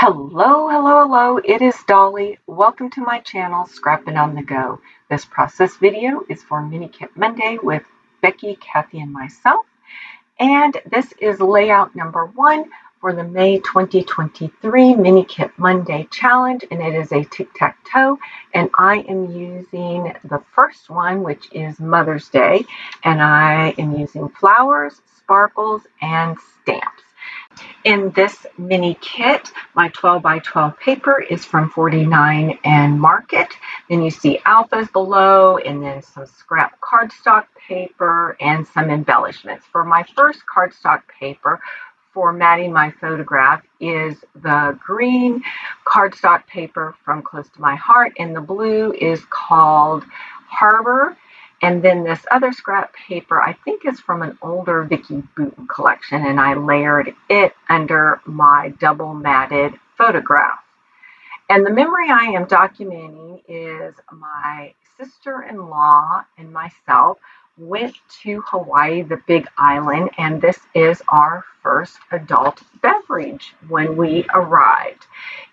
Hello, it is Dolly. Welcome to my channel, Scrapping on the Go. This process video is for Mini Kit Monday with Becky, Kathy, and myself. And this is layout number 1 for the May 2023 Mini Kit Monday challenge, and it is a tic-tac-toe. And I am using the first one, which is Mother's Day, and I am using flowers, sparkles, and stamps. In this mini kit, my 12 by 12 paper is from 49 and Market. Then you see alphas below, and then some scrap cardstock paper and some embellishments. For my first cardstock paper, formatting my photograph is the green cardstock paper from Close to My Heart, and the blue is called Harbor. And then this other scrap paper, I think, is from an older Becky collection, and I layered it under my double matted photograph. And the memory I am documenting is my sister-in-law and myself went to Hawaii, the Big Island, and this is our first adult beverage when we arrived.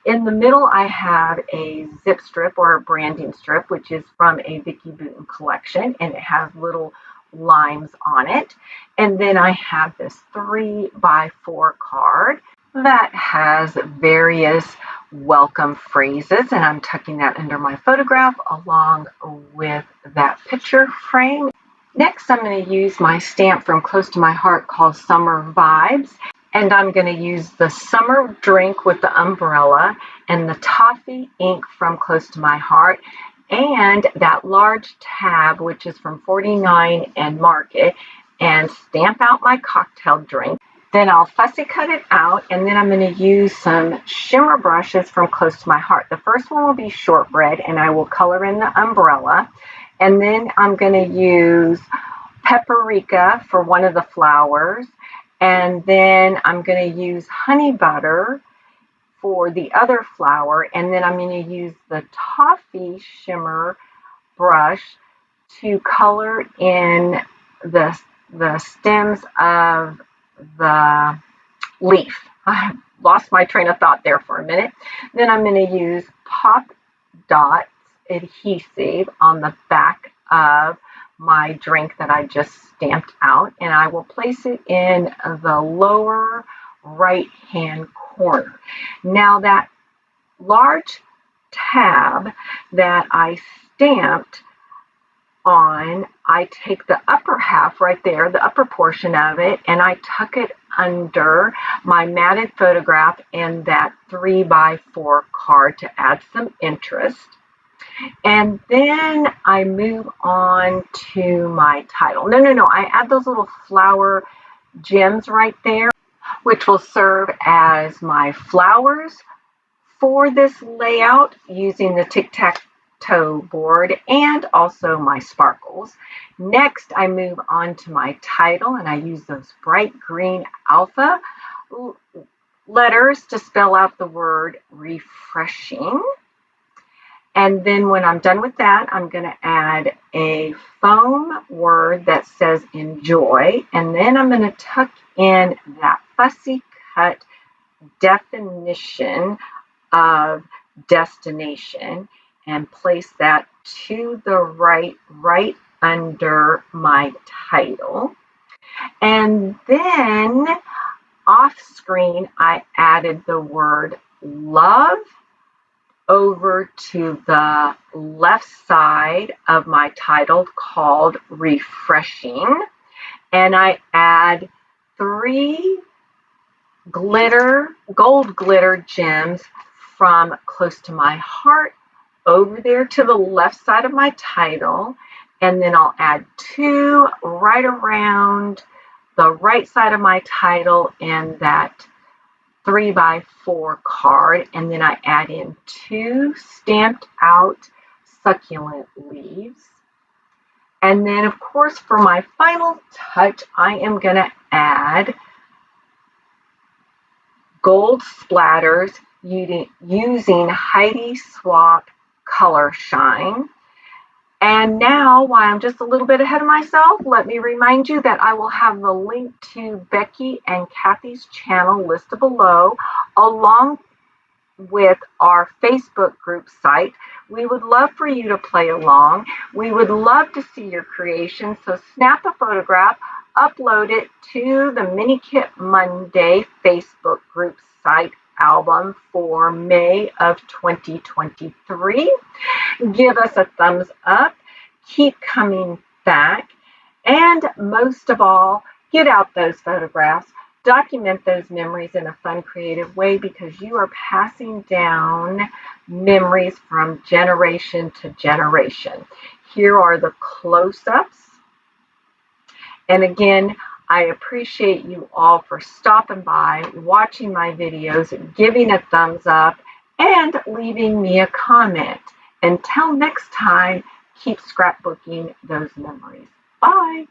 In the middle, I have a zip strip or a branding strip, which is from a Becky collection, and it has little limes on it. And then I have this 3 by 4 card that has various welcome phrases, and I'm tucking that under my photograph along with that picture frame. Next, I'm going to use my stamp from Close to My Heart called Summer Vibes, and I'm going to use the summer drink with the umbrella and the toffee ink from Close to My Heart and that large tab, which is from 49 and Market, and stamp out my cocktail drink. Then I'll fussy cut it out, and then I'm going to use some shimmer brushes from Close to My Heart. The first one will be shortbread, and I will color in the umbrella. And then I'm going to use paprika for one of the flowers. And then I'm going to use honey butter for the other flower. And then I'm going to use the toffee shimmer brush to color in the stems of the leaf. I lost my train of thought there for a minute. Then I'm going to use Pop Dots adhesive on the back of my drink that I just stamped out, and I will place it in the lower right hand corner. Now that large tab that I stamped on, I take the upper half right there, the upper portion of it, and I tuck it under my matted photograph and that 3 by 4 card to add some interest. And then I move on to my title. No, I add those little flower gems right there, which will serve as my flowers for this layout using the tic-tac-toe board, and also my sparkles. Next, I move on to my title, and I use those bright green alpha letters to spell out the word refreshing. And then when I'm done with that, I'm going to add a foam word that says enjoy. And then I'm going to tuck in that fussy cut definition of destination and place that to the right under my title. And then off screen, I added the word love over to the left side of my title called refreshing, and I add 3 gold glitter gems from Close to My Heart over there to the left side of my title, and then I'll add 2 right around the right side of my title and that 3 by 4 card, and then I add in 2 stamped out succulent leaves. And then, of course, for my final touch, I am going to add gold splatters using Heidi Swap Color Shine. And now, while I'm just a little bit ahead of myself, let me remind you that I will have the link to Becky and Kathy's channel listed below, along with our Facebook group site. We would love for you to play along. We would love to see your creation. So snap a photograph, upload it to the Mini Kit Monday Facebook group site album for May of 2023. Give us a thumbs up. Keep coming back. And most of all, get out those photographs. Document those memories in a fun, creative way, because you are passing down memories from generation to generation. Here are the close-ups. And again, I appreciate you all for stopping by, watching my videos, giving a thumbs up, and leaving me a comment. Until next time, keep scrapbooking those memories. Bye.